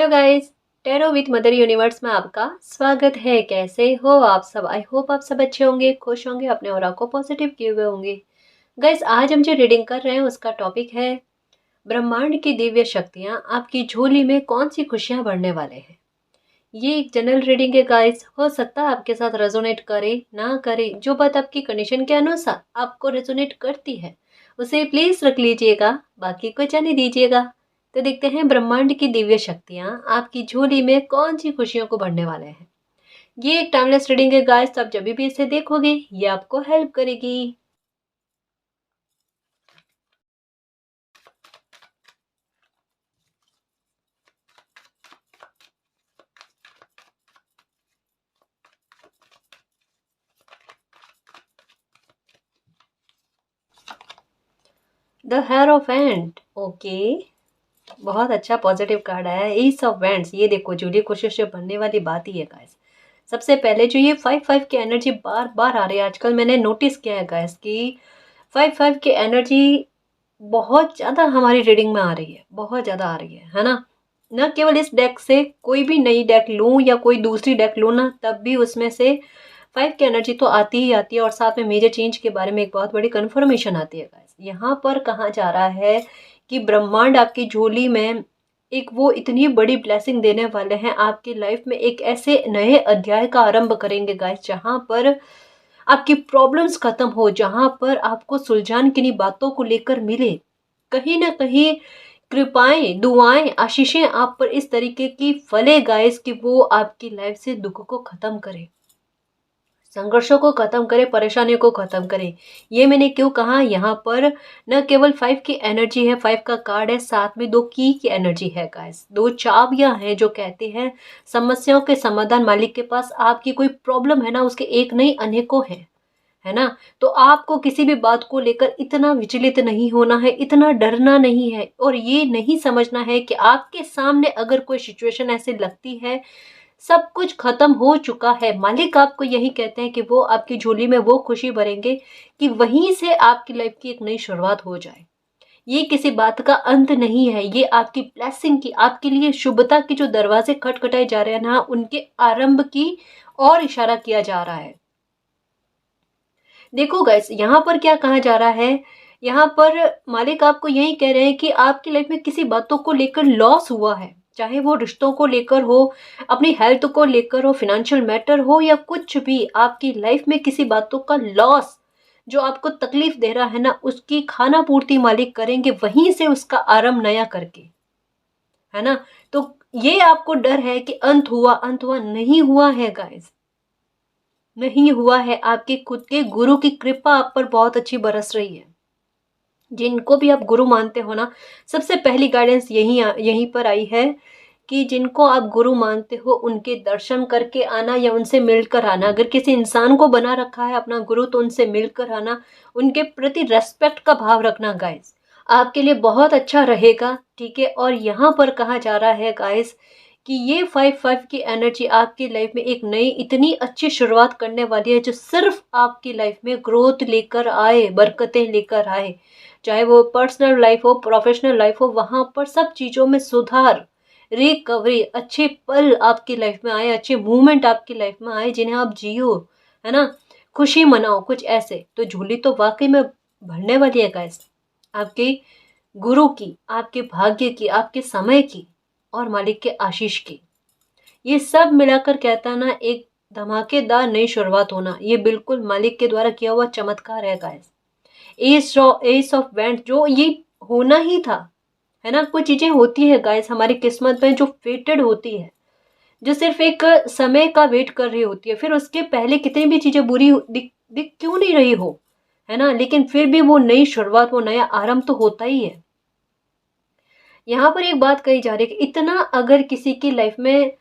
Hello guys, tarot with mother universe में आपका स्वागत है। कैसे हो आप सब? आई होप आप सब अच्छे होंगे, खुश होंगे, अपने ऑरा को पॉजिटिव किए हुए होंगे। गाइस, आज हम जो रीडिंग कर रहे हैं उसका टॉपिक है ब्रह्मांड की दिव्य शक्तियाँ आपकी झोली में कौन सी खुशियाँ भरने वाले हैं। ये एक जनरल रीडिंग है गाइस, हो सकता है आपके साथ रेजोनेट करे ना करे। जो बात आपकी कंडीशन के अनुसार आपको रेजोनेट करती है उसे प्लीज रख लीजिएगा, बाकी को जाने दीजिएगा। तो देखते हैं ब्रह्मांड की दिव्य शक्तियाँ आपकी झोली में कौन सी खुशियों को भरने वाले हैं। ये एक टाइमलेस रीडिंग है गाइस, तो आप जब भी इसे देखोगे ये आपको हेल्प करेगी। The hair of and, okay, बहुत अच्छा पॉजिटिव कार्ड आया है। एस ऑफ वैंड्स, ये देखो जूली कोशिश से बनने वाली बात ही है गाइस। सबसे पहले जो ये 5-5 की एनर्जी बार बार आ रही है आजकल, मैंने नोटिस किया है गाइस कि 5-5 की एनर्जी बहुत ज़्यादा हमारी रीडिंग में आ रही है, बहुत ज़्यादा आ रही है ना। न केवल इस डेक से कोई भी नई डेक लूँ या कोई दूसरी डेक लूँ ना, तब भी उसमें से 5 की एनर्जी तो आती ही आती है, और साथ में मेजर चेंज के बारे में एक बहुत बड़ी कन्फर्मेशन आती है गाइस। यहाँ पर कहा जा रहा है कि ब्रह्मांड आपकी झोली में एक वो इतनी बड़ी ब्लेसिंग देने वाले हैं, आपकी लाइफ में एक ऐसे नए अध्याय का आरंभ करेंगे गाइस, जहाँ पर आपकी प्रॉब्लम्स खत्म हो, जहाँ पर आपको सुलझान किन्हीं बातों को लेकर मिले। कहीं ना कहीं कृपाएं, दुआएं, आशीषें आप पर इस तरीके की फले गाइस कि वो आपकी लाइफ से दुख को खत्म करे, संघर्षों को खत्म करे, परेशानियों को खत्म करे। ये मैंने क्यों कहा, यहाँ पर न केवल 5 की एनर्जी है, 5 का कार्ड है, साथ में 2 की एनर्जी है गाइस। 2 चाबियां हैं जो कहते हैं समस्याओं के समाधान। मालिक के पास आपकी कोई प्रॉब्लम है ना, उसके एक नहीं अनेकों हैं, है ना। तो आपको किसी भी बात को लेकर इतना विचलित नहीं होना है, इतना डरना नहीं है, और ये नहीं समझना है कि आपके सामने अगर कोई सिचुएशन ऐसी लगती है, सब कुछ खत्म हो चुका है। मालिक आपको यही कहते हैं कि वो आपकी झोली में वो खुशी भरेंगे कि वहीं से आपकी लाइफ की एक नई शुरुआत हो जाए। ये किसी बात का अंत नहीं है, ये आपकी ब्लेसिंग की, आपके लिए शुभता की जो दरवाजे खटखटाए जा रहे हैं ना, उनके आरंभ की और इशारा किया जा रहा है। देखो गाइस, यहाँ पर क्या कहा जा रहा है, यहाँ पर मालिक आपको यही कह रहे हैं कि आपकी लाइफ में किसी बातों को लेकर लॉस हुआ है, चाहे वो रिश्तों को लेकर हो, अपनी हेल्थ को लेकर हो, फाइनेंशियल मैटर हो, या कुछ भी आपकी लाइफ में किसी बातों का लॉस जो आपको तकलीफ दे रहा है ना, उसकी खाना पूर्ति मालिक करेंगे, वहीं से उसका आरंभ नया करके, है ना। तो ये आपको डर है कि अंत हुआ, नहीं हुआ है गाइस, नहीं हुआ है। आपके खुद के गुरु की कृपा आप पर बहुत अच्छी बरस रही है। जिनको भी आप गुरु मानते हो ना, सबसे पहली गाइडेंस यहीं पर आई है कि जिनको आप गुरु मानते हो उनके दर्शन करके आना या उनसे मिलकर आना। अगर किसी इंसान को बना रखा है अपना गुरु, तो उनसे मिलकर आना, उनके प्रति रेस्पेक्ट का भाव रखना गाइस, आपके लिए बहुत अच्छा रहेगा। ठीक है, और यहाँ पर कहा जा रहा है गाइस कि ये 5-5 की एनर्जी आपकी लाइफ में एक नई इतनी अच्छी शुरुआत करने वाली है, जो सिर्फ आपकी लाइफ में ग्रोथ लेकर आए, बरकतें लेकर आए। चाहे वो पर्सनल लाइफ हो, प्रोफेशनल लाइफ हो, वहां पर सब चीज़ों में सुधार, रिकवरी, अच्छे पल आपकी लाइफ में आए, अच्छे मूवमेंट आपकी लाइफ में आए, जिन्हें आप जियो, है ना, खुशी मनाओ, कुछ ऐसे। तो झोली तो वाकई में भरने वाली है गाइस, आपके गुरु की, आपके भाग्य की, आपके समय की, और मालिक के आशीष की। ये सब मिलाकर कहता है ना, एक धमाकेदार नई शुरुआत होना, ये बिल्कुल मालिक के द्वारा किया हुआ चमत्कार है गाइस। एस ऑफ वैंड, जो ये होना ही था, है ना। कुछ चीजें होती है गाइस हमारी किस्मत में जो फेटेड होती है, जो सिर्फ एक समय का वेट कर रही होती है, फिर उसके पहले कितनी भी चीजें बुरी दिख दिख क्यों नहीं रही हो, है ना, लेकिन फिर भी वो नई शुरुआत, वो नया आरंभ तो होता ही है। यहाँ पर एक बात कही जा रही है कि इतना अगर किसी की लाइफ में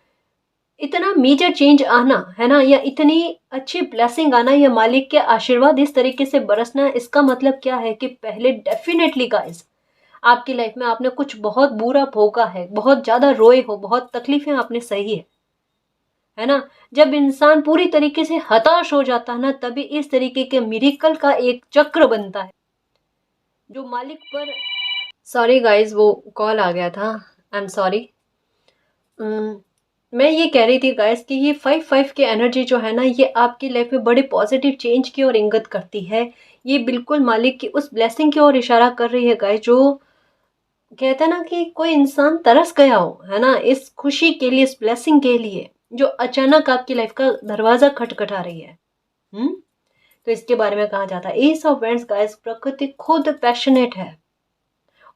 इतना मेजर चेंज आना, है ना, या इतनी अच्छी ब्लेसिंग आना, या मालिक के आशीर्वाद इस तरीके से बरसना, इसका मतलब क्या है कि पहले डेफिनेटली गाइस आपकी लाइफ में आपने कुछ बहुत बुरा भोगा है, बहुत ज्यादा रोए हो, बहुत तकलीफें आपने सही है ना। जब इंसान पूरी तरीके से हताश हो जाता है ना, तभी इस तरीके के मिरेकल का एक चक्र बनता है जो मालिक पर। सॉरी गाइस, वो कॉल आ गया था, आई एम सॉरी। मैं ये कह रही थी गाइस कि ये 5-5 की एनर्जी जो है ना, ये आपकी लाइफ में बड़े पॉजिटिव चेंज की ओर इंगित करती है। ये बिल्कुल मालिक की उस ब्लेसिंग की ओर इशारा कर रही है गाइस, जो कहते हैं ना कि कोई इंसान तरस गया हो, है ना, इस खुशी के लिए, इस ब्लेसिंग के लिए, जो अचानक आपकी लाइफ का दरवाजा खटखटा रही है। हम्म तो इसके बारे में कहा जाता है, एस ऑफ वेंड्स गाइस, प्रकृति खुद पैशनेट है।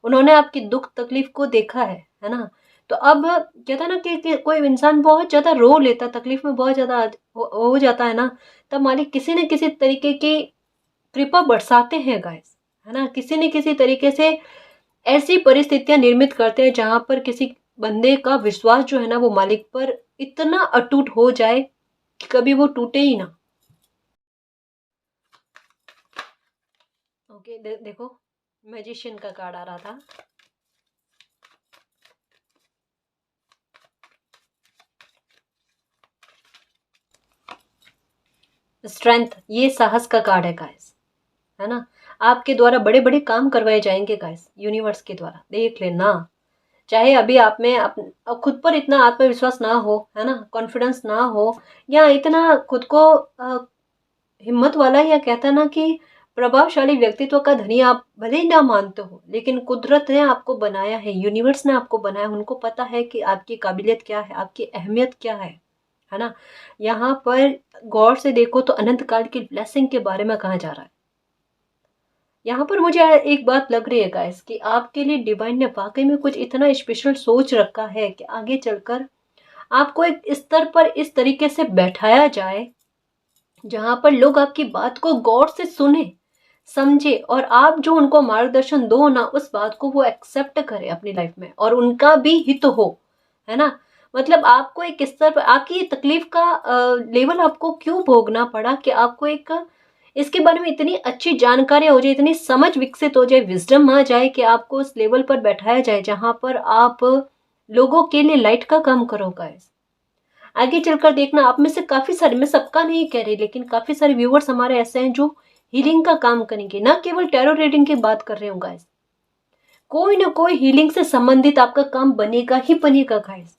उन्होंने आपकी दुख तकलीफ को देखा है ना। तो अब कहता है ना कि कोई इंसान बहुत ज्यादा रो लेता, तकलीफ में बहुत ज्यादा हो जाता है ना, तब मालिक किसी न किसी तरीके की कृपा बरसाते हैं गाइस, है ना, किसी न किसी तरीके से ऐसी परिस्थितियां निर्मित करते हैं जहां पर किसी बंदे का विश्वास जो है ना, वो मालिक पर इतना अटूट हो जाए कि कभी वो टूटे ही ना। ओके, देखो, मैजिशियन का कार्ड आ रहा था। स्ट्रेंथ, ये साहस का कार्ड है गाइस, है ना। आपके द्वारा बड़े बड़े काम करवाए जाएंगे गाइस, यूनिवर्स के द्वारा, देख लेना। चाहे अभी आप में खुद पर इतना आत्मविश्वास ना हो, है ना, कॉन्फिडेंस ना हो, या इतना खुद को हिम्मत वाला, या कहता ना कि प्रभावशाली व्यक्तित्व का धनी आप भले ही ना मानते हो, लेकिन कुदरत ने आपको बनाया है, यूनिवर्स ने आपको बनाया, उनको पता है कि आपकी काबिलियत क्या है, आपकी अहमियत क्या है ना। यहाँ पर गौर से देखो तो अनंत काल की ब्लेसिंग के बारे में कहा जा रहा है। यहाँ पर मुझे एक बात लग रही है गाइस कि आपके लिए डिवाइन ने वाकई में कुछ इतना स्पेशल सोच रखा है कि आगे चलकर आपको एक स्तर पर इस तरीके से बैठाया जाए जहां पर लोग आपकी बात को गौर से सुने, समझे, और आप जो उनको मार्गदर्शन दो ना, उस बात को वो एक्सेप्ट करे अपनी लाइफ में, और उनका भी हित हो, है ना। मतलब आपको एक स्तर पर आपकी तकलीफ का लेवल आपको क्यों भोगना पड़ा, कि आपको एक इसके बारे में इतनी अच्छी जानकारी हो जाए, इतनी समझ विकसित हो जाए, विजडम आ जाए कि आपको उस लेवल पर बैठाया जाए जहां पर आप लोगों के लिए लाइट का काम करो गाइस। आगे चलकर देखना, आप में से काफी सारे, मैं सबका नहीं कह रही, लेकिन काफी सारे व्यूवर्स हमारे ऐसे हैं जो हीलिंग का काम करेंगे, ना केवल टैरो रीडिंग की बात कर रहे हो गाइस, कोई ना कोई हीलिंग से संबंधित आपका काम बनेगा ही बनेगा गाइस,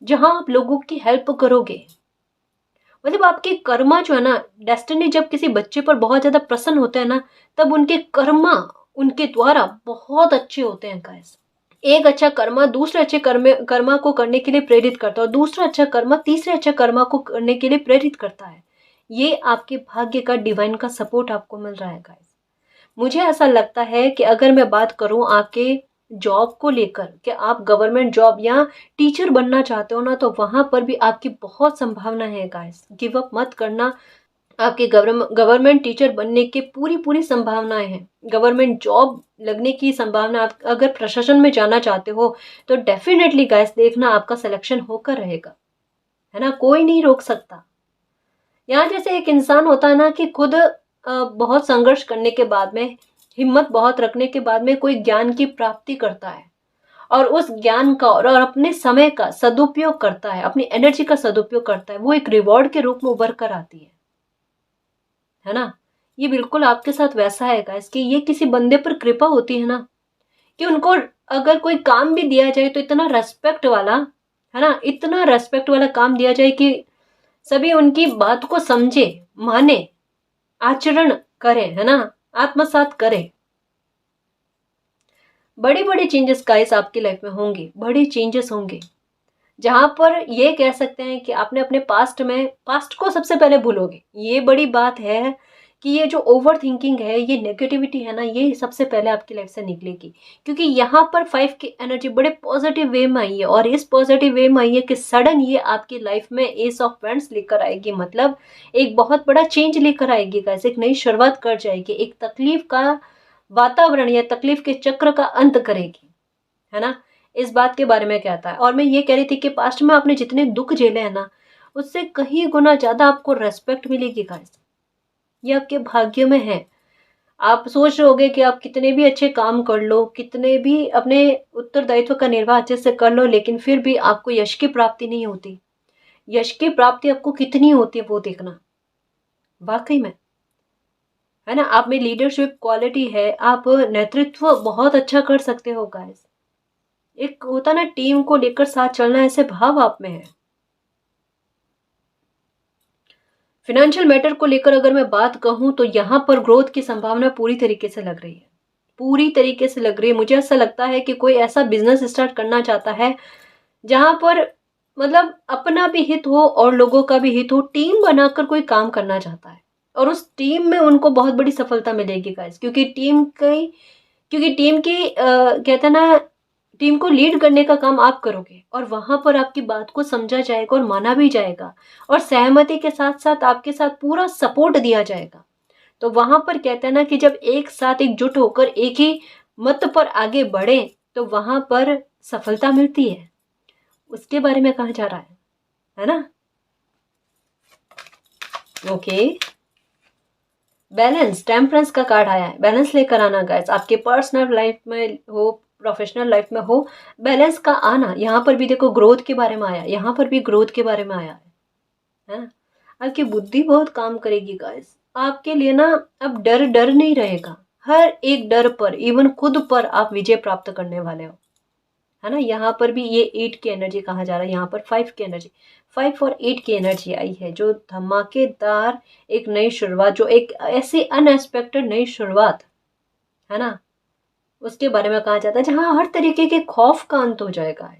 जहां आप लोगों की हेल्प करोगे। मतलब आपके कर्मा जो है ना, डेस्टिनी जब किसी बच्चे पर बहुत ज्यादा प्रसन्न होता है ना, तब उनके कर्मा उनके द्वारा बहुत अच्छे होते हैं गाइस। एक अच्छा कर्मा दूसरे अच्छे कर्मा को करने के लिए प्रेरित करता है, और दूसरा अच्छा कर्मा तीसरे अच्छे कर्मा को करने के लिए प्रेरित करता है। ये आपके भाग्य का, डिवाइन का सपोर्ट आपको मिल रहा है गाइस। मुझे ऐसा लगता है कि अगर मैं बात करूं आपके जॉब को लेकर, कि आप गवर्नमेंट जॉब या टीचर बनना चाहते हो ना, तो वहां पर भी आपकी बहुत संभावना है गाइस, गिव अप मत करना। आपके गवर्नमेंट टीचर बनने की पूरी पूरी संभावनाएं हैं, गवर्नमेंट जॉब लगने की संभावना। आप अगर प्रशासन में जाना चाहते हो तो डेफिनेटली गाइस देखना, आपका सिलेक्शन होकर रहेगा, है ना, कोई नहीं रोक सकता। यहाँ जैसे एक इंसान होता है ना कि खुद बहुत संघर्ष करने के बाद में, हिम्मत बहुत रखने के बाद में कोई ज्ञान की प्राप्ति करता है, और उस ज्ञान का और अपने समय का सदुपयोग करता है, अपनी एनर्जी का सदुपयोग करता है, वो एक रिवॉर्ड के रूप में उभर कर आती है ना। ये बिल्कुल आपके साथ वैसा है गाइस, कि ये किसी बंदे पर कृपा होती है ना, कि उनको अगर कोई काम भी दिया जाए तो इतना रेस्पेक्ट वाला, है ना, इतना रेस्पेक्ट वाला काम दिया जाए कि सभी उनकी बात को समझे, माने, आचरण करे, है ना, आत्मसात करे। बड़े बड़े चेंजेस गाइस आपकी लाइफ में होंगे, बड़े चेंजेस होंगे, जहां पर ये कह सकते हैं कि आपने अपने पास्ट को सबसे पहले भूलोगे। ये बड़ी बात है कि ये जो ओवर थिंकिंग है, ये नेगेटिविटी है ना, ये सबसे पहले आपकी लाइफ से निकलेगी, क्योंकि यहाँ पर 5 की एनर्जी बड़े पॉजिटिव वे में आई है, और इस पॉजिटिव वे में आई है कि सडन ये आपकी लाइफ में एस ऑफ पेंट्स लेकर आएगी, मतलब एक बहुत बड़ा चेंज लेकर आएगी गाइस, एक नई शुरुआत कर जाएगी, एक तकलीफ का वातावरण या तकलीफ के चक्र का अंत करेगी, है ना। इस बात के बारे में कहता है। और मैं ये कह रही थी कि पास्ट में आपने जितने दुख झेले हैं ना, उससे कहीं गुना ज्यादा आपको रेस्पेक्ट मिलेगी गाइस, ये आपके भाग्य में है। आप सोच रहे होगे कि आप कितने भी अच्छे काम कर लो, कितने भी अपने उत्तरदायित्व का निर्वाह अच्छे से कर लो, लेकिन फिर भी आपको यश की प्राप्ति नहीं होती। यश की प्राप्ति आपको कितनी होती है वो देखना, वाकई में, है ना। आप में लीडरशिप क्वालिटी है, आप नेतृत्व बहुत अच्छा कर सकते हो गाइस, एक होता ना टीम को लेकर साथ चलना, ऐसे भाव आप में है। फिनेंशियल मैटर को लेकर अगर मैं बात कहूँ तो यहाँ पर ग्रोथ की संभावना पूरी तरीके से लग रही है, पूरी तरीके से लग रही है। मुझे ऐसा लगता है कि कोई ऐसा बिजनेस स्टार्ट करना चाहता है जहाँ पर मतलब अपना भी हित हो और लोगों का भी हित हो, टीम बनाकर कोई काम करना चाहता है और उस टीम में उनको बहुत बड़ी सफलता मिलेगी गाइस, क्योंकि टीम की कहते हैं ना, टीम को लीड करने का काम आप करोगे और वहां पर आपकी बात को समझा जाएगा और माना भी जाएगा और सहमति के साथ साथ आपके साथ पूरा सपोर्ट दिया जाएगा। तो वहां पर कहते हैं ना कि जब एक साथ एकजुट होकर एक ही मत पर आगे बढ़े तो वहां पर सफलता मिलती है। उसके बारे में कहा जा रहा है ना। ओके, बैलेंस, टेम्परेंस का कार्ड आया है। बैलेंस लेकर आना गाइस, आपके पर्सनल लाइफ में हो, प्रोफेशनल लाइफ में हो, बैलेंस का आना। यहाँ पर भी देखो ग्रोथ के बारे में आया, यहाँ पर भी ग्रोथ के बारे में आया है ना। आपकी बुद्धि बहुत काम करेगी गाइस, आपके लिए ना अब डर डर नहीं रहेगा। हर एक डर पर, इवन खुद पर आप विजय प्राप्त करने वाले हो, है ना। यहाँ पर भी ये 8 की एनर्जी कहा जा रहा है, यहाँ पर 5 की एनर्जी, 5 और 8 की एनर्जी आई है, जो धमाकेदार एक नई शुरुआत, जो एक ऐसी अनएक्सपेक्टेड नई शुरुआत है ना, उसके बारे में कहा जाता है। जहाँ हर तरीके के खौफ का अंत हो जाएगा,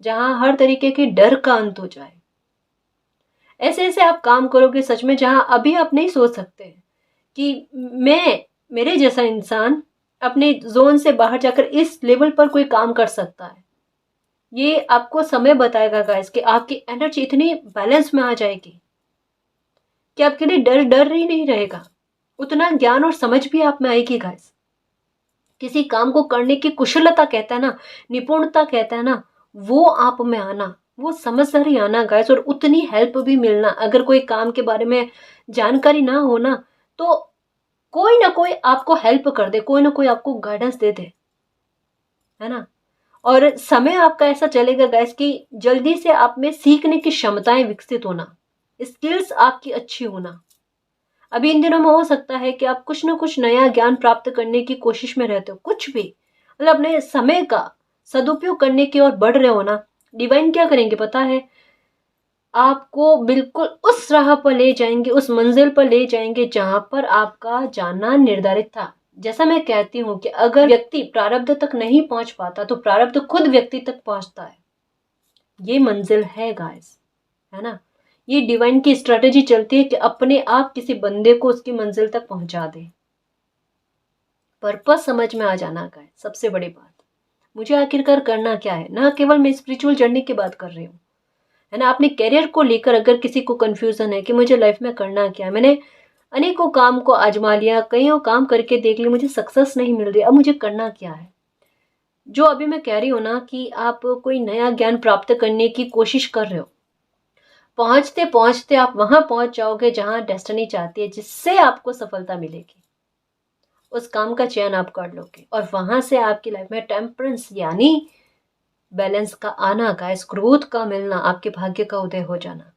जहाँ हर तरीके के डर का अंत हो जाए। ऐसे ऐसे आप काम करोगे सच में, जहाँ अभी आप नहीं सोच सकते कि मेरे जैसा इंसान अपने जोन से बाहर जाकर इस लेवल पर कोई काम कर सकता है। ये आपको समय बताएगा गाइस कि आपकी एनर्जी इतनी बैलेंस में आ जाएगी कि आपके लिए डर डर ही नहीं रहेगा। उतना ज्ञान और समझ भी आप में आएगी गाइस। किसी काम को करने की कुशलता कहता है ना, निपुणता कहता है ना, वो आप में आना, वो समझदारी आना गाइस, और उतनी हेल्प भी मिलना। अगर कोई काम के बारे में जानकारी ना हो ना, तो कोई ना कोई आपको हेल्प कर दे, कोई ना कोई आपको गाइडेंस दे दे, है ना। और समय आपका ऐसा चलेगा गाइस कि जल्दी से आप में सीखने की क्षमताएं विकसित होना, स्किल्स आपकी अच्छी होना। अभी इन दिनों में हो सकता है कि आप कुछ ना कुछ नया ज्ञान प्राप्त करने की कोशिश में रहते हो, कुछ भी मतलब अपने समय का सदुपयोग करने की ओर बढ़ रहे हो ना। डिवाइन क्या करेंगे पता है, आपको बिल्कुल उस राह पर ले जाएंगे, उस मंजिल पर ले जाएंगे जहां पर आपका जाना निर्धारित था। जैसा मैं कहती हूँ कि अगर व्यक्ति प्रारब्ध तक नहीं पहुंच पाता तो प्रारब्ध खुद व्यक्ति तक पहुंचता है। ये मंजिल है गाइस, है ना। ये डिवाइन की स्ट्रेटेजी चलती है कि अपने आप किसी बंदे को उसकी मंजिल तक पहुंचा दे। पर्पस समझ में आ जाना गाइस, सबसे बड़ी बात। मुझे आखिरकार करना क्या है, ना केवल मैं स्पिरिचुअल जर्नी की बात कर रही हूँ, है ना। अपने करियर को लेकर अगर किसी को कंफ्यूजन है कि मुझे लाइफ में करना क्या है, मैंने अनेकों काम को आजमा लिया, कईयों काम करके देख लिया, मुझे सक्सेस नहीं मिल रही, अब मुझे करना क्या है। जो अभी मैं कह रही हूँ ना कि आप कोई नया ज्ञान प्राप्त करने की कोशिश कर रहे हो, पहुंचते पहुंचते आप वहां पहुंच जाओगे जहां डेस्टिनी चाहती है, जिससे आपको सफलता मिलेगी। उस काम का चयन आप कर लोगे और वहां से आपकी लाइफ में टेम्परेंस यानी बैलेंस का आना, गाइस, ग्रोथ का मिलना, आपके भाग्य का उदय हो जाना।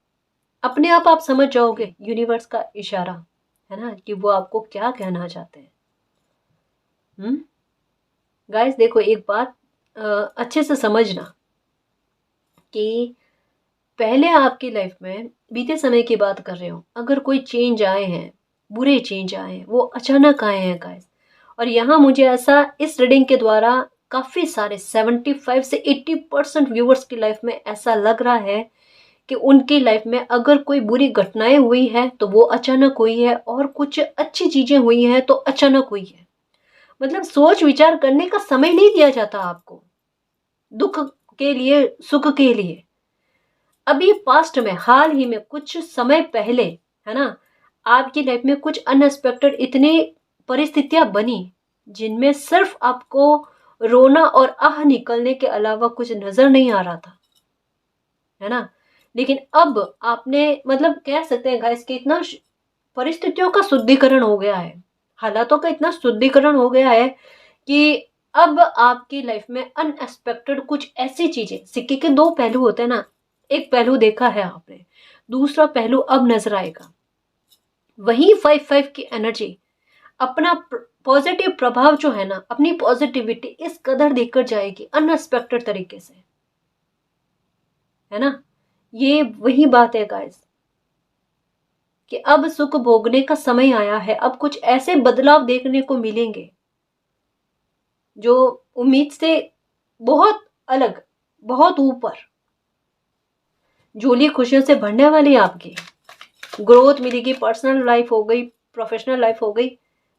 अपने आप समझ जाओगे यूनिवर्स का इशारा, है ना, कि वो आपको क्या कहना चाहते हैं। गाइस देखो, एक बात अच्छे से समझना कि पहले आपकी लाइफ में बीते समय की बात कर रहे हो, अगर कोई चेंज आए हैं, बुरे चेंज आए हैं, वो अचानक आए हैं गाइस। और यहाँ मुझे ऐसा इस रीडिंग के द्वारा काफ़ी सारे 75 से 80% व्यूवर्स की लाइफ में ऐसा लग रहा है कि उनकी लाइफ में अगर कोई बुरी घटनाएं हुई है तो वो अचानक हुई है, और कुछ अच्छी चीज़ें हुई हैं तो अचानक हुई है। मतलब सोच विचार करने का समय नहीं दिया जाता आपको, दुख के लिए, सुख के लिए। अभी पास्ट में, हाल ही में, कुछ समय पहले, है ना, आपकी लाइफ में कुछ अनएक्सपेक्टेड इतनी परिस्थितियां बनी जिनमें सिर्फ आपको रोना और आह निकलने के अलावा कुछ नजर नहीं आ रहा था, है ना। लेकिन अब आपने मतलब कह सकते हैं गाइस कि इतना परिस्थितियों का शुद्धिकरण हो गया है, हालातों का इतना शुद्धिकरण हो गया है कि अब आपकी लाइफ में अनएक्सपेक्टेड कुछ ऐसी चीजें, सिक्के के दो पहलू होते हैं ना, एक पहलू देखा है आपने, दूसरा पहलू अब नजर आएगा। वही 5-5 की एनर्जी अपना पॉजिटिव प्रभाव जो है ना, अपनी पॉजिटिविटी इस कदर देकर जाएगी अनएक्सपेक्टेड तरीके से, है ना। ये वही बात है गाइस कि अब सुख भोगने का समय आया है। अब कुछ ऐसे बदलाव देखने को मिलेंगे जो उम्मीद से बहुत अलग, बहुत ऊपर। झोली खुशियों से भरने वाली आपकी ग्रोथ मिलेगी, पर्सनल लाइफ हो गई, प्रोफेशनल लाइफ हो गई,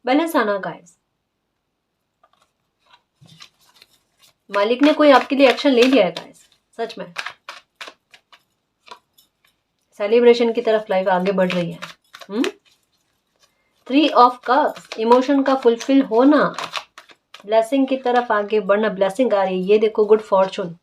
बैलेंस आना गाइस। मालिक ने कोई आपके लिए एक्शन ले लिया है गाइस, सच में सेलिब्रेशन की तरफ लाइफ आगे बढ़ रही है। 3 ऑफ कप्स, इमोशन का फुलफिल होना, ब्लेसिंग की तरफ आगे बढ़ना, ब्लेसिंग आ रही है। ये देखो good Fortune,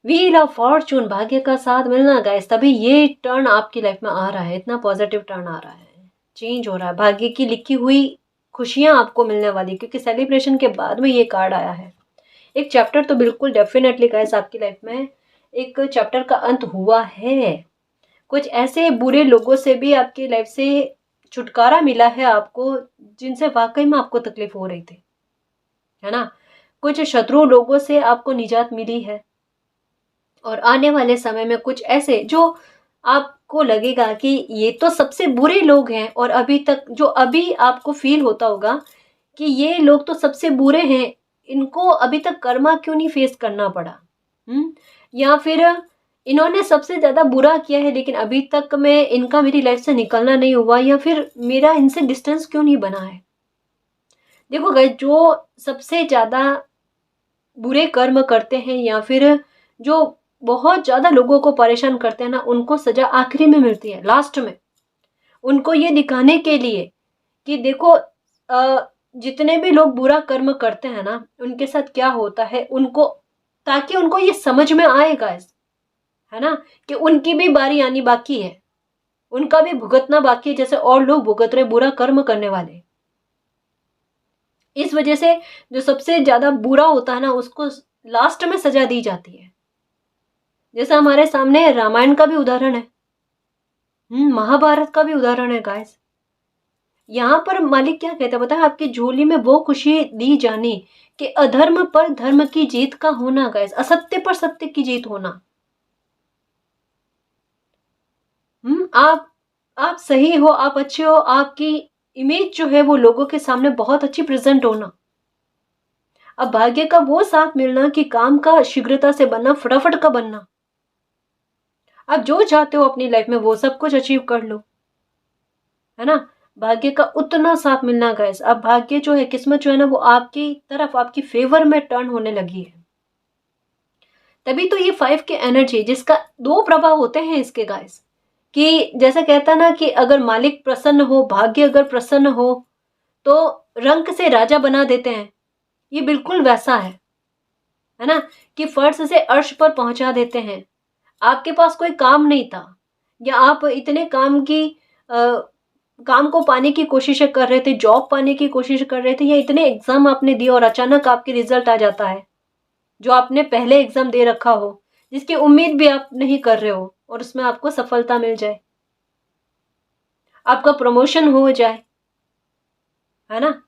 wheel of Fortune, भाग्य का साथ मिलना गाइस। तभी ये टर्न आपकी लाइफ में आ रहा है, इतना पॉजिटिव टर्न आ रहा है, चेंज हो रहा है। भाग्य की लिखी हुई खुशियां आपको मिलने वाली, क्योंकि सेलिब्रेशन के बाद में ये कार्ड आया है। एक चैप्टर तो बिल्कुल डेफिनेटली गाइस आपकी लाइफ में एक चैप्टर का अंत हुआ है। कुछ ऐसे बुरे लोगों से भी आपकी लाइफ से छुटकारा मिला है आपको, जिनसे वाकई में आपको तकलीफ हो रही थी, है ना। कुछ शत्रु लोगों से आपको निजात मिली है, और आने वाले समय में कुछ ऐसे जो आपको लगेगा कि ये तो सबसे बुरे लोग हैं, और अभी तक जो अभी आपको फील होता होगा कि ये लोग तो सबसे बुरे हैं, इनको अभी तक कर्मा क्यों नहीं फेस करना पड़ा, या फिर इन्होंने सबसे ज़्यादा बुरा किया है लेकिन अभी तक मैं इनका मेरी लाइफ से निकलना नहीं हुआ, या फिर मेरा इनसे डिस्टेंस क्यों नहीं बना है। देखो गाइस, जो सबसे ज़्यादा बुरे कर्म करते हैं या फिर जो बहुत ज़्यादा लोगों को परेशान करते हैं ना, उनको सज़ा आखिरी में मिलती है, लास्ट में। उनको ये दिखाने के लिए कि देखो जितने भी लोग बुरा कर्म करते हैं ना, उनके साथ क्या होता है, उनको, ताकि उनको ये समझ में आएगा, है ना, कि उनकी भी बारी आनी बाकी है, उनका भी भुगतना बाकी है, जैसे और लोग भुगत रहे बुरा कर्म करने वाले। इस वजह से जो सबसे ज्यादा बुरा होता है ना, उसको लास्ट में सजा दी जाती है। जैसे हमारे सामने रामायण का भी उदाहरण है, महाभारत का भी उदाहरण है गाइस। यहाँ पर मालिक क्या कहता है पता है, आपकी झोली में वो खुशी दी जानी कि अधर्म पर धर्म की जीत का होना गाइस, असत्य पर सत्य की जीत होना। आप सही हो, आप अच्छे हो, आपकी इमेज जो है वो लोगों के सामने बहुत अच्छी प्रेजेंट होना। अब भाग्य का वो साथ मिलना कि काम का शीघ्रता से बनना, फटाफट का बनना। आप जो चाहते हो अपनी लाइफ में वो सब कुछ अचीव कर लो, है ना। भाग्य का उतना साथ मिलना गाइस। अब भाग्य जो है, किस्मत जो है ना, वो आपकी तरफ, आपकी फेवर में टर्न होने लगी है। तभी तो ये 5 के एनर्जी, जिसका 2 प्रभाव होते हैं इसके गाइस, कि जैसे कहता ना कि अगर मालिक प्रसन्न हो, भाग्य अगर प्रसन्न हो तो रंक से राजा बना देते हैं। ये बिल्कुल वैसा है ना, कि फर्श से अर्श पर पहुंचा देते हैं। आपके पास कोई काम नहीं था, या आप इतने काम को पाने की कोशिश कर रहे थे, जॉब पाने की कोशिश कर रहे थे, या इतने एग्जाम आपने दिए और अचानक आपके रिजल्ट आ जाता है जो आपने पहले एग्जाम दे रखा हो, जिसकी उम्मीद भी आप नहीं कर रहे हो, और उसमें आपको सफलता मिल जाए, आपका प्रमोशन हो जाए, है ना।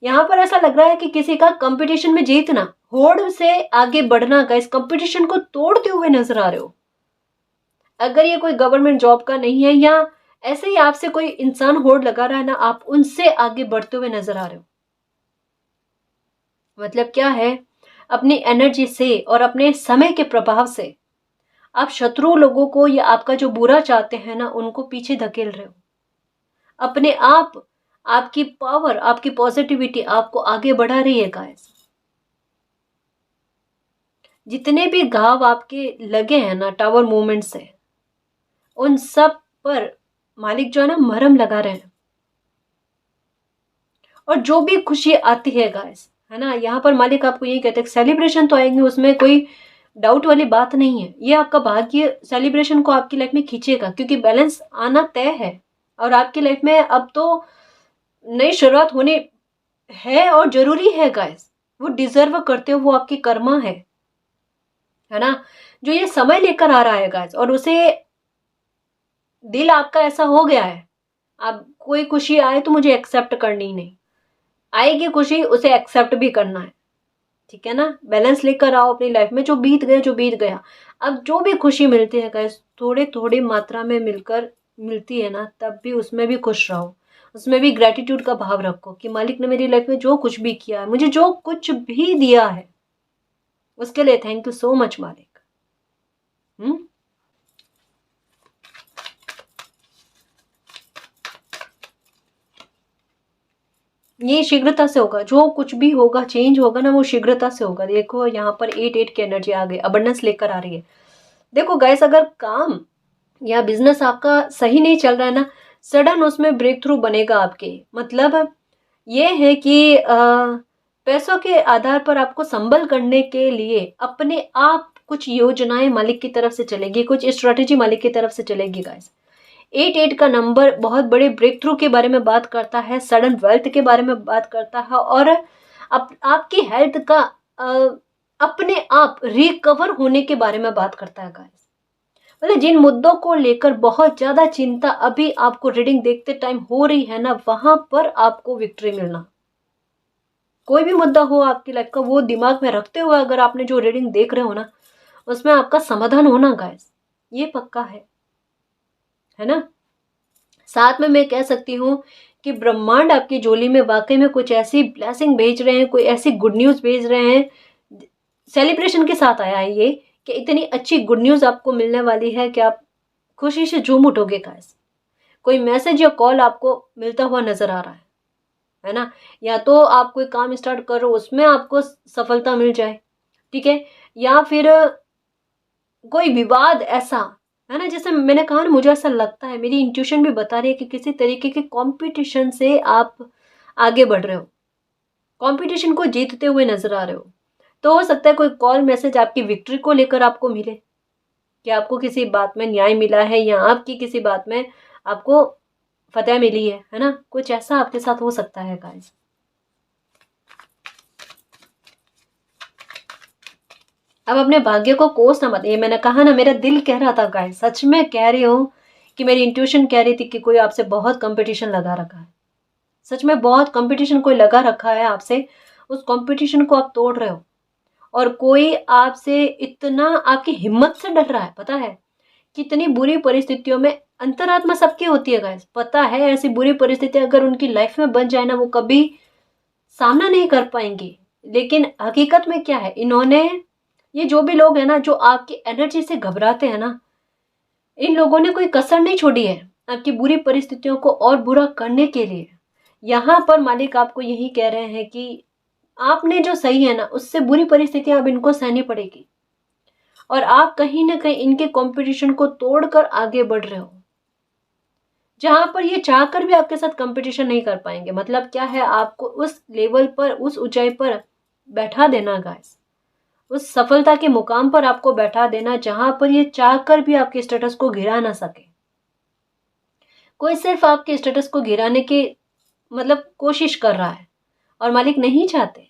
यहाँ पर ऐसा लग रहा है कि किसी का कंपटीशन में जीतना, होड़ से आगे बढ़ना गाइस, कंपटीशन को तोड़ते हुए नजर आ रहे हो। अगर ये कोई गवर्नमेंट जॉब का नहीं है, या ऐसे ही आपसे कोई इंसान होड़ लगा रहा है ना, आप उनसे आगे बढ़ते हुए नजर आ रहे हो। मतलब क्या है, अपनी एनर्जी से और अपने समय के प्रभाव से आप शत्रु लोगों को, या आपका जो बुरा चाहते हैं ना, उनको पीछे धकेल रहे हो। अपने आप, आपकी पावर, आपकी पॉजिटिविटी आपको आगे बढ़ा रही है गाइस। जितने भी घाव आपके लगे हैं ना टावर मूवमेंट से, उन सब पर मालिक जो है ना मरहम लगा रहे हैं। और जो भी खुशी आती है गाइस, है ना, यहाँ पर मालिक आपको यही कहते हैं, सेलिब्रेशन तो आएंगे, उसमें कोई डाउट वाली बात नहीं है। ये आपका भाग्य सेलिब्रेशन को आपकी लाइफ में खींचेगा, क्योंकि बैलेंस आना तय है। और आपकी लाइफ में अब तो नई शुरुआत होने है, और जरूरी है गाइस। वो डिजर्व करते हो, वो आपकी कर्मा है ना, जो ये समय लेकर आ रहा है गाइस। और उसे दिल आपका ऐसा हो गया है, अब कोई खुशी आए तो मुझे एक्सेप्ट करनी ही नहीं। आएगी खुशी, उसे एक्सेप्ट भी करना है, ठीक है ना। बैलेंस लेकर आओ अपनी लाइफ में, जो बीत गया जो बीत गया। अब जो भी खुशी मिलती है गाइस, थोड़ी थोड़ी मात्रा में मिलकर मिलती है ना, तब भी उसमें भी खुश रहो, उसमें भी ग्रेटिट्यूड का भाव रखो कि मालिक ने मेरी लाइफ में जो कुछ भी किया है, मुझे जो कुछ भी दिया है, उसके लिए थैंक यू सो मच मालिक। हम्म। ये शीघ्रता से होगा, जो कुछ भी होगा चेंज होगा ना, वो शीघ्रता से होगा। देखो यहाँ पर 8 की एनर्जी आ गई, अबंडेंस लेकर आ रही है। देखो गाइस, अगर काम या बिजनेस आपका सही नहीं चल रहा है ना, सडन उसमें ब्रेक थ्रू बनेगा आपके। मतलब ये है कि पैसों के आधार पर आपको संबल करने के लिए अपने आप कुछ योजनाएं मालिक की तरफ से चलेगी, कुछ स्ट्रेटेजी मालिक की तरफ से चलेगी गाइस। 8 का नंबर बहुत बड़े ब्रेक थ्रू के बारे में बात करता है, सडन वेल्थ के बारे में बात करता है, और आपकी हेल्थ का अपने आप रिकवर होने के बारे में बात करता है गाइस। मतलब जिन मुद्दों को लेकर बहुत ज्यादा चिंता अभी आपको रीडिंग देखते टाइम हो रही है ना, वहां पर आपको विक्ट्री मिलना। कोई भी मुद्दा हो आपकी लाइफ का, वो दिमाग में रखते हुए अगर आपने जो रीडिंग देख रहे हो ना, उसमें आपका समाधान होना गाइस, ये पक्का है ना। साथ में मैं कह सकती हूँ कि ब्रह्मांड आपकी झोली में वाकई में कुछ ऐसी ब्लेसिंग भेज रहे हैं, कोई ऐसी गुड न्यूज भेज रहे हैं। सेलिब्रेशन के साथ आया है ये, कि इतनी अच्छी गुड न्यूज आपको मिलने वाली है कि आप खुशी से झूम उठोगे गाइस। कोई मैसेज या कॉल आपको मिलता हुआ नजर आ रहा है ना। या तो आप कोई काम स्टार्ट करो, उसमें आपको सफलता मिल जाए, ठीक है। या फिर कोई विवाद ऐसा, है ना, जैसे मैंने कहा ना, मुझे ऐसा लगता है, मेरी इंट्यूशन भी बता रही है कि किसी तरीके के कंपटीशन से आप आगे बढ़ रहे हो, कंपटीशन को जीतते हुए नजर आ रहे हो। तो हो सकता है कोई कॉल मैसेज आपकी विक्ट्री को लेकर आपको मिले, कि आपको किसी बात में न्याय मिला है, या आपकी किसी बात में आपको फतेह मिली है ना। कुछ ऐसा आपके साथ हो सकता है गाइस। अब अपने भाग्य को कोस ना मत, ये मैंने कहा ना, मेरा दिल कह रहा था गाइस, सच में कह रही हूँ कि मेरी इंट्यूशन कह रही थी कि कोई आपसे बहुत कंपटीशन लगा रखा है। सच में बहुत कंपटीशन कोई लगा रखा है आपसे, उस कंपटीशन को आप तोड़ रहे हो। और कोई आपसे इतना आपकी हिम्मत से डर रहा है, पता है कितनी बुरी परिस्थितियों में अंतरात्मा सबकी होती है गाइस। पता है ऐसी बुरी परिस्थिति अगर उनकी लाइफ में बन जाए ना, वो कभी सामना नहीं कर पाएंगे। लेकिन हकीकत में क्या है, इन्होंने, ये जो भी लोग हैं ना, जो आपकी एनर्जी से घबराते हैं ना, इन लोगों ने कोई कसर नहीं छोड़ी है आपकी बुरी परिस्थितियों को और बुरा करने के लिए। यहाँ पर मालिक आपको यही कह रहे हैं कि आपने जो सही है ना, उससे बुरी परिस्थितियां अब इनको सहनी पड़ेगी, और आप कहीं ना कहीं इनके कंपटीशन को तोड़कर आगे बढ़ रहे हो, जहां पर ये चाहकर भी आपके साथ कंपटीशन नहीं कर पाएंगे। मतलब क्या है, आपको उस लेवल पर, उस ऊंचाई पर बैठा देना गाइस, उस सफलता के मुकाम पर आपको बैठा देना, जहां पर ये चाहकर भी आपके स्टेटस को गिरा ना सके। कोई सिर्फ आपके स्टेटस को गिराने की मतलब कोशिश कर रहा है, और मालिक नहीं चाहते।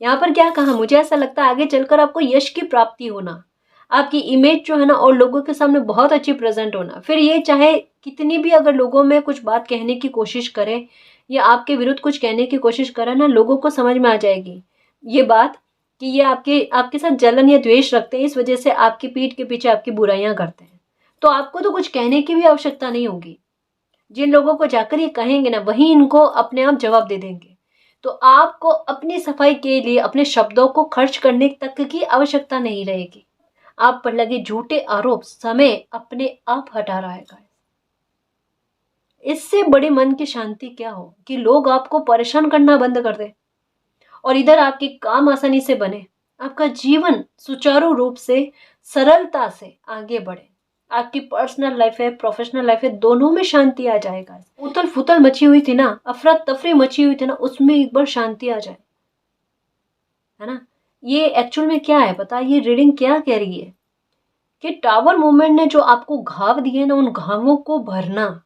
यहाँ पर क्या कहा, मुझे ऐसा लगता है आगे चलकर आपको यश की प्राप्ति होना, आपकी इमेज जो है ना, और लोगों के सामने बहुत अच्छी प्रेजेंट होना। फिर ये चाहे कितनी भी अगर लोगों में कुछ बात कहने की कोशिश करे, या आपके विरुद्ध कुछ कहने की कोशिश करे ना, लोगों को समझ में आ जाएगी ये बात, कि ये आपके आपके साथ जलन या द्वेष रखते हैं, इस वजह से आपकी पीठ के पीछे आपकी बुराइयां करते हैं। तो आपको तो कुछ कहने की भी आवश्यकता नहीं होगी। जिन लोगों को जाकर ये कहेंगे ना, वही इनको अपने आप जवाब दे देंगे। तो आपको अपनी सफाई के लिए अपने शब्दों को खर्च करने तक की आवश्यकता नहीं रहेगी। आप पर लगे झूठे आरोप समय अपने आप हटा रहा है। इससे बड़ी मन की शांति क्या हो कि लोग आपको परेशान करना बंद कर दे, और इधर आपके काम आसानी से बने, आपका जीवन सुचारू रूप से, सरलता से आगे बढ़े। आपकी पर्सनल लाइफ है, प्रोफेशनल लाइफ है, दोनों में शांति आ जाएगा। उथल फुथल मची हुई थी ना, अफरा तफरी मची हुई थी ना, उसमें एक बार शांति आ जाए, है ना। ये एक्चुअल में क्या है पता है, ये रीडिंग क्या कह रही है कि टावर मूवमेंट ने जो आपको घाव दिए ना, उन घावों को भरना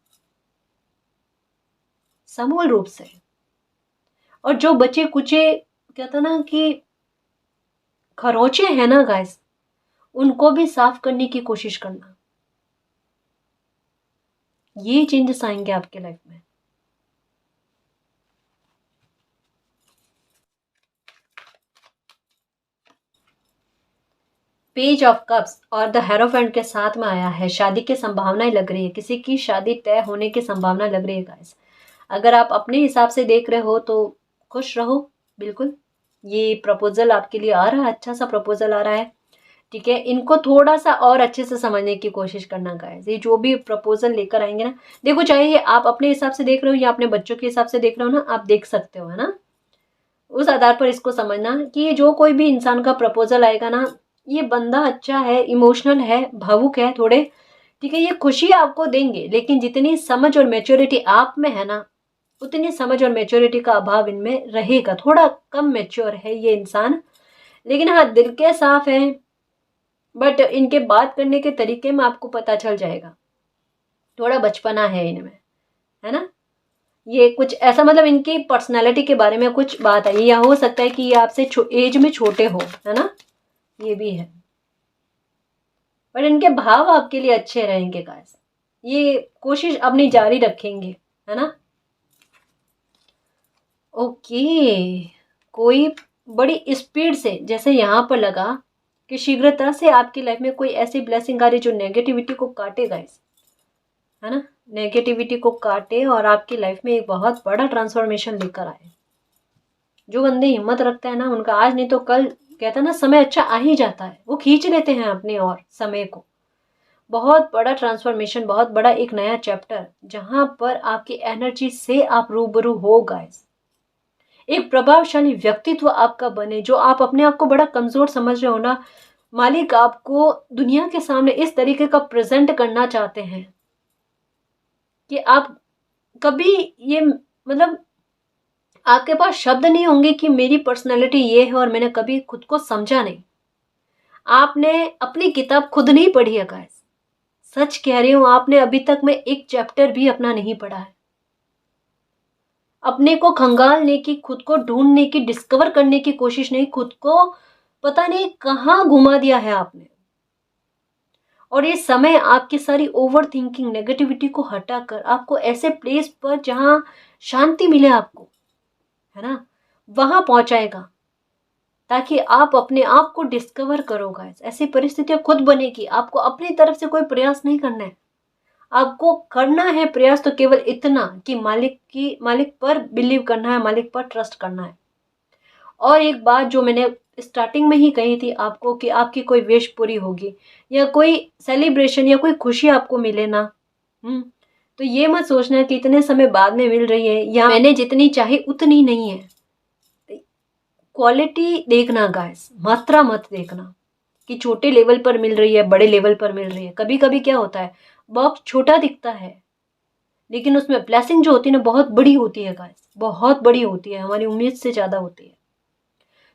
समूल रूप से, और जो बचे कुचे, कहता ना कि खरोचे हैं ना गाइस, उनको भी साफ करने की कोशिश करना। ये चेंजेस आएंगे आपके लाइफ में। पेज ऑफ कप्स और द हेरोफेंट के साथ में आया है, शादी की संभावनाएं लग रही है, किसी की शादी तय होने की संभावना लग रही है गाइस। अगर आप अपने हिसाब से देख रहे हो तो खुश रहो, बिल्कुल। ये प्रपोजल आपके लिए आ रहा है, अच्छा सा प्रपोजल आ रहा है, ठीक है। इनको थोड़ा सा और अच्छे से समझने की कोशिश करना गाइस। ये जो भी प्रपोजल लेकर आएंगे ना, देखो चाहे ये आप अपने हिसाब से देख रहे हो या अपने बच्चों के हिसाब से देख रहे हो ना, आप देख सकते हो, है ना। उस आधार पर इसको समझना कि ये जो कोई भी इंसान का प्रपोजल आएगा ना, ये बंदा अच्छा है, इमोशनल है, भावुक है थोड़े, ठीक है। ये खुशी आपको देंगे, लेकिन जितनी समझ और मैच्योरिटी आप में है ना, उतनी समझ और मैच्योरिटी का अभाव इनमें रहेगा। थोड़ा कम मैच्योर है ये इंसान, लेकिन हाँ दिल के साफ है। बट इनके बात करने के तरीके में आपको पता चल जाएगा, थोड़ा बचपना है इनमें, है ना। ये कुछ ऐसा, मतलब इनकी पर्सनालिटी के बारे में कुछ बात है, या हो सकता है कि ये आपसे एज में छोटे हो, है ना, ये भी है। पर इनके भाव आपके लिए अच्छे रहेंगे गाइस, ये कोशिश अपनी जारी रखेंगे, है ना। ओके, कोई बड़ी स्पीड से, जैसे यहाँ पर लगा कि शीघ्रता से आपकी लाइफ में कोई ऐसी ब्लेसिंग आ रही जो नेगेटिविटी को काटे गाइस, है ना, नेगेटिविटी को काटे और आपकी लाइफ में एक बहुत बड़ा ट्रांसफॉर्मेशन लेकर आए। जो बंदे हिम्मत रखते हैं ना, उनका आज नहीं तो कल, कहते हैं ना, समय अच्छा आ ही जाता है, वो खींच लेते हैं अपने और समय को। बहुत बड़ा ट्रांसफॉर्मेशन, बहुत बड़ा एक नया चैप्टर, जहां पर आपकी एनर्जी से आप रूबरू हो गाइस। एक प्रभावशाली व्यक्तित्व आपका बने, जो आप अपने आप को बड़ा कमजोर समझ रहे हो ना, मालिक आपको दुनिया के सामने इस तरीके का प्रेजेंट करना चाहते हैं कि आप कभी ये, मतलब आपके पास शब्द नहीं होंगे कि मेरी पर्सनैलिटी ये है और मैंने कभी खुद को समझा नहीं। आपने अपनी किताब खुद नहीं पढ़ी है गाइस, सच कह रही हूं, आपने अभी तक में एक चैप्टर भी अपना नहीं पढ़ा है। अपने को खंगालने की, खुद को ढूंढने की, डिस्कवर करने की कोशिश नहीं, खुद को पता नहीं कहाँ घुमा दिया है आपने। और ये समय आपकी सारी ओवर थिंकिंग, नेगेटिविटी को हटाकर आपको ऐसे प्लेस पर जहां शांति मिले आपको, है ना, वहां पहुंचाएगा, ताकि आप अपने आप को डिस्कवर करो गाइस। ऐसी परिस्थितियां खुद बनेगी, आपको अपनी तरफ से कोई प्रयास नहीं करना है। आपको करना है प्रयास तो केवल इतना कि मालिक पर बिलीव करना है, मालिक पर ट्रस्ट करना है। और एक बात जो मैंने स्टार्टिंग में ही कही थी आपको, कि आपकी कोई विश पूरी होगी या कोई सेलिब्रेशन या कोई खुशी आपको मिले ना, तो ये मत सोचना कि इतने समय बाद में मिल रही है या मैंने जितनी चाही उतनी नहीं है। क्वालिटी देखना गाइस, मात्रा मत देखना कि छोटे लेवल पर मिल रही है, बड़े लेवल पर मिल रही है। कभी कभी क्या होता है, बॉक्स छोटा दिखता है, लेकिन उसमें ब्लेसिंग जो होती है ना, बहुत बड़ी होती है गाइस, बहुत बड़ी होती है, हमारी उम्मीद से ज़्यादा होती है।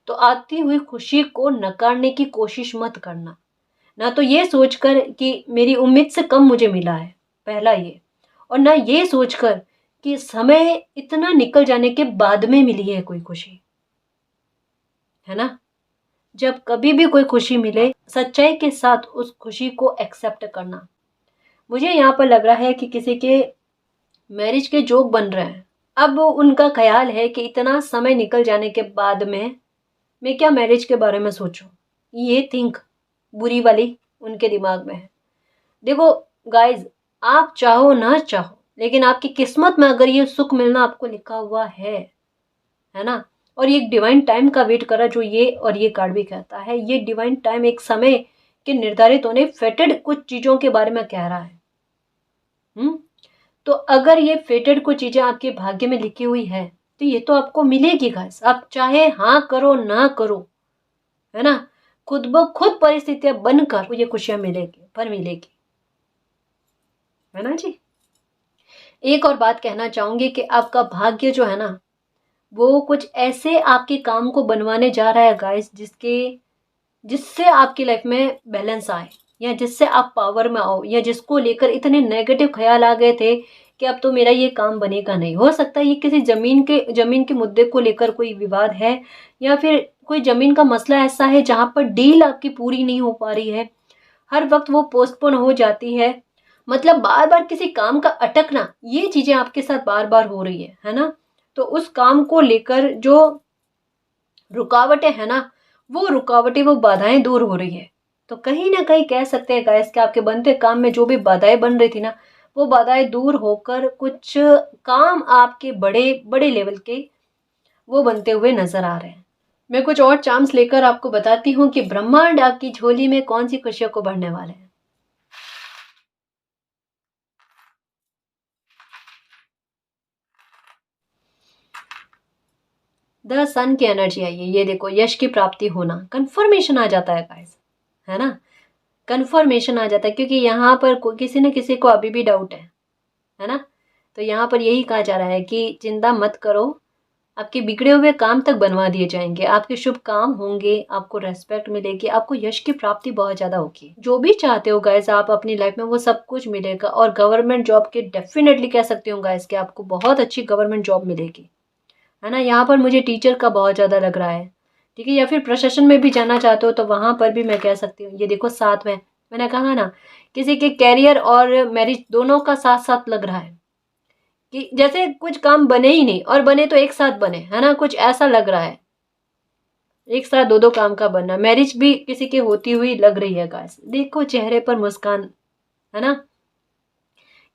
तो आती हुई खुशी को नकारने की कोशिश मत करना, ना तो ये सोचकर कि मेरी उम्मीद से कम मुझे मिला है, पहला ये, और ना ये सोचकर कि समय इतना निकल जाने के बाद में मिली है कोई खुशी, है ना। जब कभी भी कोई खुशी मिले, सच्चाई के साथ उस खुशी को एक्सेप्ट करना। मुझे यहाँ पर लग रहा है कि किसी के मैरिज के जोक बन रहे हैं। अब उनका ख्याल है कि इतना समय निकल जाने के बाद में मैं क्या मैरिज के बारे में सोचूं, ये थिंक बुरी वाली उनके दिमाग में है। देखो गाइज, आप चाहो ना चाहो, लेकिन आपकी किस्मत में अगर ये सुख मिलना आपको लिखा हुआ है ना, और ये डिवाइन टाइम का वेट करा, जो ये और ये कार्ड भी कहता है, ये डिवाइन टाइम एक समय के निर्धारित होने, फेटेड कुछ चीजों के बारे में कह रहा है। तो अगर ये फेटेड कुछ चीजें आपके भाग्य में लिखी हुई है, तो ये तो आपको मिलेगी गाइस, आप चाहे हाँ करो ना करो, है ना। खुद ब खुद परिस्थितियां बनकर ये खुशियां मिलेगी, पर मिलेगी, है ना जी। एक और बात कहना चाहूंगी कि आपका भाग्य जो है ना, वो कुछ ऐसे आपके काम को बनवाने जा रहा है गाइस, जिससे आपकी लाइफ में बैलेंस आए, या जिससे आप पावर में आओ, या जिसको लेकर इतने नेगेटिव ख्याल आ गए थे कि अब तो मेरा ये काम बनेगा नहीं। हो सकता है ये किसी जमीन के मुद्दे को लेकर कोई विवाद है, या फिर कोई जमीन का मसला ऐसा है जहां पर डील आपकी पूरी नहीं हो पा रही है, हर वक्त वो पोस्टपोन हो जाती है, मतलब बार बार किसी काम का अटकना, ये चीजें आपके साथ बार बार हो रही है ना। तो उस काम को लेकर जो रुकावटें है ना, वो रुकावटें, वो बाधाएं दूर हो रही है। तो कहीं ना कहीं कह सकते हैं गाइस कि आपके बनते काम में जो भी बाधाएं बन रही थी ना, वो बाधाएं दूर होकर कुछ काम आपके बड़े बड़े लेवल के वो बनते हुए नजर आ रहे हैं। मैं कुछ और चांस लेकर आपको बताती हूँ कि ब्रह्मांड आपकी झोली में कौन सी खुशियों को भरने वाले हैं। द सन की एनर्जी आई है, ये देखो, यश की प्राप्ति होना, कंफर्मेशन आ जाता है गाइस, है ना, कंफर्मेशन आ जाता है, क्योंकि यहाँ पर किसी न किसी को अभी भी डाउट है ना। तो यहाँ पर यही कहा जा रहा है कि चिंता मत करो, आपके बिगड़े हुए काम तक बनवा दिए जाएंगे, आपके शुभ काम होंगे, आपको रेस्पेक्ट मिलेगी, आपको यश की प्राप्ति बहुत ज्यादा होगी। जो भी चाहते हो गाइस आप अपनी लाइफ में, वो सब कुछ मिलेगा। और गवर्नमेंट जॉब के डेफिनेटली कह सकती हूँ गाइस कि आपको बहुत अच्छी गवर्नमेंट जॉब मिलेगी, है ना। यहाँ पर मुझे टीचर का बहुत ज्यादा लग रहा है, ठीक है, या फिर प्रशासन में भी जाना चाहते हो तो वहां पर भी मैं कह सकती हूँ। ये देखो साथ में मैंने कहा ना, किसी के कैरियर और मैरिज दोनों का साथ साथ लग रहा है, कि जैसे कुछ काम बने ही नहीं, और बने तो एक साथ बने, है ना, कुछ ऐसा लग रहा है, एक साथ दो दो काम का बनना। मैरिज भी किसी की होती हुई लग रही है गाइस, देखो चेहरे पर मुस्कान, है ना,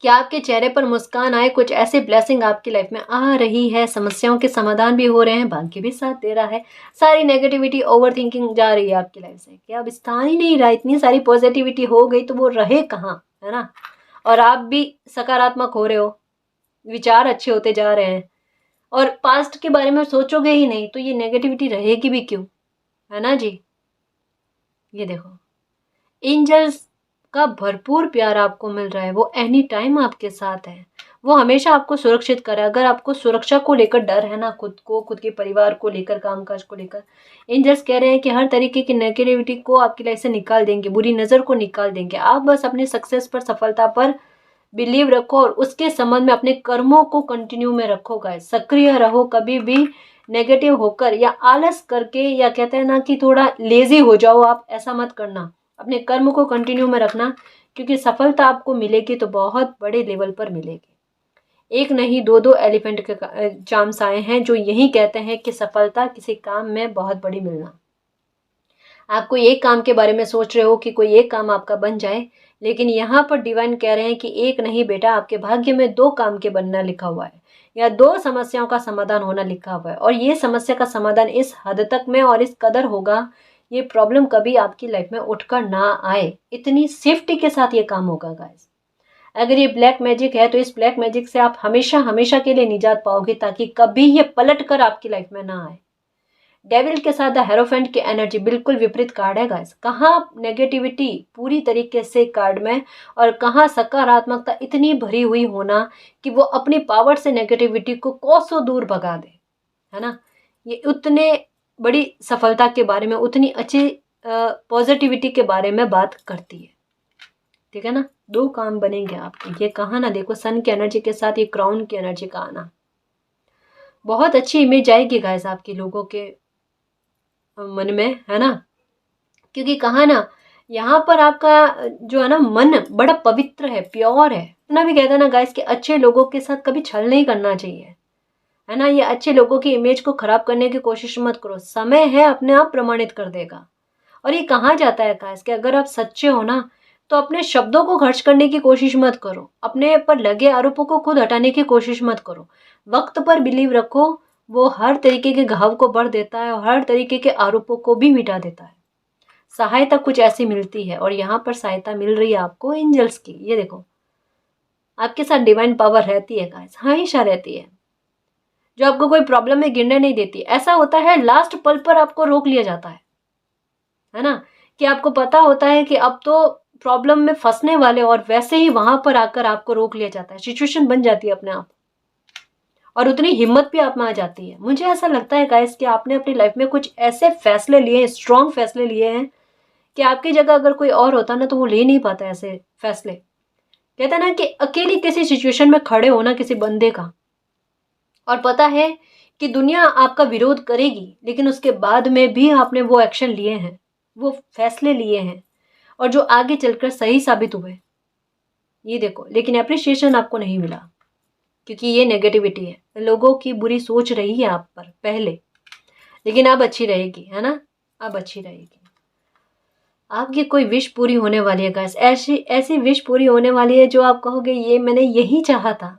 कि आपके चेहरे पर मुस्कान आए, कुछ ऐसे ब्लेसिंग आपकी लाइफ में आ रही है, समस्याओं के समाधान भी हो रहे हैं, भाग्य भी साथ दे रहा है, सारी नेगेटिविटी ओवर थिंकिंग जा रही है आपकी लाइफ से, कि अब स्थान ही नहीं रहा, इतनी सारी पॉजिटिविटी हो गई तो वो रहे कहाँ, है ना। और आप भी सकारात्मक हो रहे हो, विचार अच्छे होते जा रहे हैं, और पास्ट के बारे में सोचोगे ही नहीं तो ये नेगेटिविटी रहेगी भी क्यों, है ना जी। ये देखो, एंजल्स का भरपूर प्यार आपको मिल रहा है, वो एनी टाइम आपके साथ है, वो हमेशा आपको सुरक्षित करे। अगर आपको सुरक्षा को लेकर डर है ना, खुद को, खुद के परिवार को लेकर, कामकाज को लेकर, एंजल्स कह रहे हैं कि हर तरीके की नेगेटिविटी को आपकी लाइफ से निकाल देंगे, बुरी नज़र को निकाल देंगे। आप बस अपने सक्सेस पर, सफलता पर बिलीव रखो, और उसके संबंध में अपने कर्मों को कंटिन्यू में रखो गाइस, सक्रिय रहो, कभी भी नेगेटिव होकर या आलस करके, या कहते हैं ना कि थोड़ा लेजी हो जाओ आप, ऐसा मत करना, अपने कर्म को कंटिन्यू में रखना, क्योंकि सफलता आपको मिलेगी तो बहुत बड़े लेवल पर मिलेगी। एक नहीं दो दो एलिफेंट के चांस आए हैं जो यही कहते हैं कि सफलता किसी काम में बहुत बड़ी मिलना। आप कोई एक काम के बारे में सोच रहे हो कि कोई एक काम आपका बन जाए, लेकिन यहाँ पर डिवाइन कह रहे हैं कि एक नहीं बेटा, आपके भाग्य में दो काम के बनना लिखा हुआ है, या दो समस्याओं का समाधान होना लिखा हुआ है। और ये समस्या का समाधान इस हद तक में और इस कदर होगा, ये प्रॉब्लम कभी आपकी लाइफ में उठकर ना आए, इतनी सेफ्टी के साथ ये काम होगा गाइस। अगर ये ब्लैक मैजिक है तो इस ब्लैक मैजिक से आप हमेशा हमेशा के लिए निजात पाओगे, ताकि कभी ये पलट कर आपकी लाइफ में ना आए। डेविल के साथ द हेरोफेंट की एनर्जी बिल्कुल विपरीत कार्ड है गाइस, कहाँ नेगेटिविटी पूरी तरीके से कार्ड में, और कहाँ सकारात्मकता इतनी भरी हुई होना कि वो अपनी पावर से नेगेटिविटी को कोसों दूर भगा दे, है ना। ये उतने बड़ी सफलता के बारे में, उतनी अच्छी पॉजिटिविटी के बारे में बात करती है, ठीक है ना। दो काम बनेंगे आपके, ये कहा ना, देखो सन की एनर्जी के साथ ये क्राउन की एनर्जी का आना, बहुत अच्छी इमेज आएगी गाइस आपके लोगों के मन में, है ना। क्योंकि कहा ना, यहाँ पर आपका जो है ना मन बड़ा पवित्र है, प्योर है, ना भी कहता है ना गाइस कि अच्छे लोगों के साथ कभी छल नहीं करना चाहिए, है ना। ये अच्छे लोगों की इमेज को खराब करने की कोशिश मत करो, समय है अपने आप प्रमाणित कर देगा। और ये कहा जाता है गाइस कि अगर आप सच्चे हो ना, तो अपने शब्दों को खर्च करने की कोशिश मत करो, अपने पर लगे आरोपों को खुद हटाने की कोशिश मत करो, वक्त पर बिलीव रखो, वो हर तरीके के घाव को भर देता है और हर तरीके के आरोपों को भी मिटा देता है। सहायता कुछ ऐसी मिलती है, और यहाँ पर सहायता मिल रही है आपको एंजल्स की। ये देखो, आपके साथ डिवाइन पावर रहती है गाइस, हमेशा रहती है, जो आपको कोई प्रॉब्लम में गिरने नहीं देती। ऐसा होता है लास्ट पल पर आपको रोक लिया जाता है ना, कि आपको पता होता है कि अब तो प्रॉब्लम में फंसने वाले, और वैसे ही वहां पर आकर आपको रोक लिया जाता है, सिचुएशन बन जाती है अपने आप, और उतनी हिम्मत भी आप में आ जाती है। मुझे ऐसा लगता है गाइस कि आपने अपनी लाइफ में कुछ ऐसे फैसले लिए हैं, स्ट्रॉन्ग फैसले लिए हैं, कि आपकी जगह अगर कोई और होता ना तो वो ले नहीं पाता ऐसे फैसले। कहता ना कि अकेली किसी सिचुएशन में खड़े होना किसी बंदे का, और पता है कि दुनिया आपका विरोध करेगी, लेकिन उसके बाद में भी आपने वो एक्शन लिए हैं, वो फैसले लिए हैं, और जो आगे चलकर सही साबित हुए। ये देखो, लेकिन अप्रिशिएशन आपको नहीं मिला, क्योंकि ये नेगेटिविटी है, लोगों की बुरी सोच रही है आप पर पहले, लेकिन अब अच्छी रहेगी, है ना, अब अच्छी रहेगी। आपकी कोई विश पूरी होने वाली है गाइस। ऐसी ऐसी विश पूरी होने वाली है जो आप कहोगे ये मैंने यही चाहा था,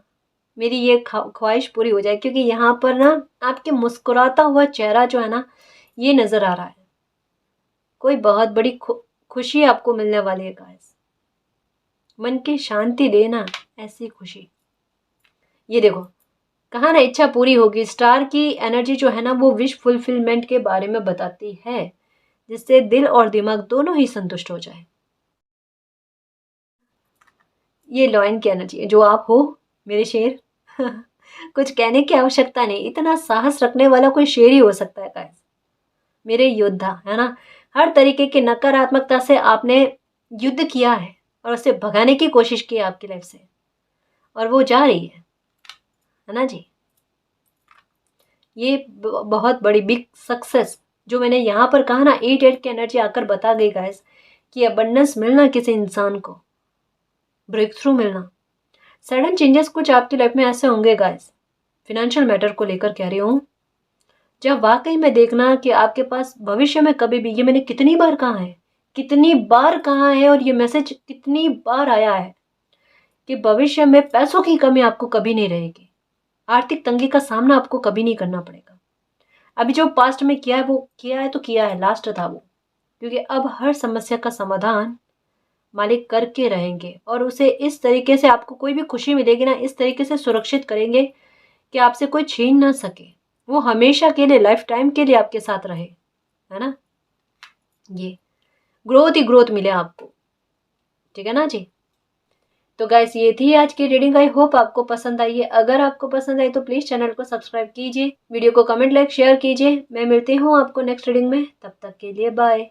मेरी ये ख्वाहिश पूरी हो जाए। क्योंकि यहाँ पर ना आपके मुस्कुराता हुआ चेहरा जो है ना, ये नज़र आ रहा है। कोई बहुत बड़ी खुशी आपको मिलने वाली है गाइस। मन की शांति देना ऐसी खुशी। ये देखो, कहा ना इच्छा पूरी होगी। स्टार की एनर्जी जो है ना वो विश फुलफिलमेंट के बारे में बताती है, जिससे दिल और दिमाग दोनों ही संतुष्ट हो जाए। ये लॉयन की एनर्जी है, जो आप हो मेरे शेर। कुछ कहने की आवश्यकता नहीं, इतना साहस रखने वाला कोई शेर ही हो सकता है गाइस। मेरे योद्धा है ना, हर तरीके की नकारात्मकता से आपने युद्ध किया है और उसे भगाने की कोशिश की है आपकी लाइफ से, और वो जा रही है ना जी। ये बहुत बड़ी बिग सक्सेस जो मैंने यहाँ पर कहा ना, 8 की एनर्जी आकर बता गई गाइस कि अबंडेंस मिलना किसी इंसान को, ब्रेक थ्रू मिलना, सडन चेंजेस कुछ आपकी लाइफ में ऐसे होंगे गाइस। फिनेंशियल मैटर को लेकर कह रही हूँ, जब वाकई में देखना कि आपके पास भविष्य में कभी भी, ये मैंने कितनी बार कहा है, कितनी बार कहा है, और ये मैसेज कितनी बार आया है कि भविष्य में पैसों की कमी आपको कभी नहीं रहेगी, आर्थिक तंगी का सामना आपको कभी नहीं करना पड़ेगा। अभी जो पास्ट में किया है वो किया है तो किया है, लास्ट था वो। क्योंकि अब हर समस्या का समाधान मालिक करके रहेंगे, और उसे इस तरीके से आपको कोई भी खुशी मिलेगी ना, इस तरीके से सुरक्षित करेंगे कि आपसे कोई छीन ना सके। वो हमेशा के लिए, लाइफ टाइम के लिए आपके साथ रहे, है ना। ये ग्रोथ ही ग्रोथ मिले आपको, ठीक है ना जी। तो गाइस ये थी आज की रीडिंग। आई होप आपको पसंद आई है। अगर आपको पसंद आई तो प्लीज़ चैनल को सब्सक्राइब कीजिए, वीडियो को कमेंट लाइक शेयर कीजिए। मैं मिलती हूँ आपको नेक्स्ट रीडिंग में, तब तक के लिए बाय।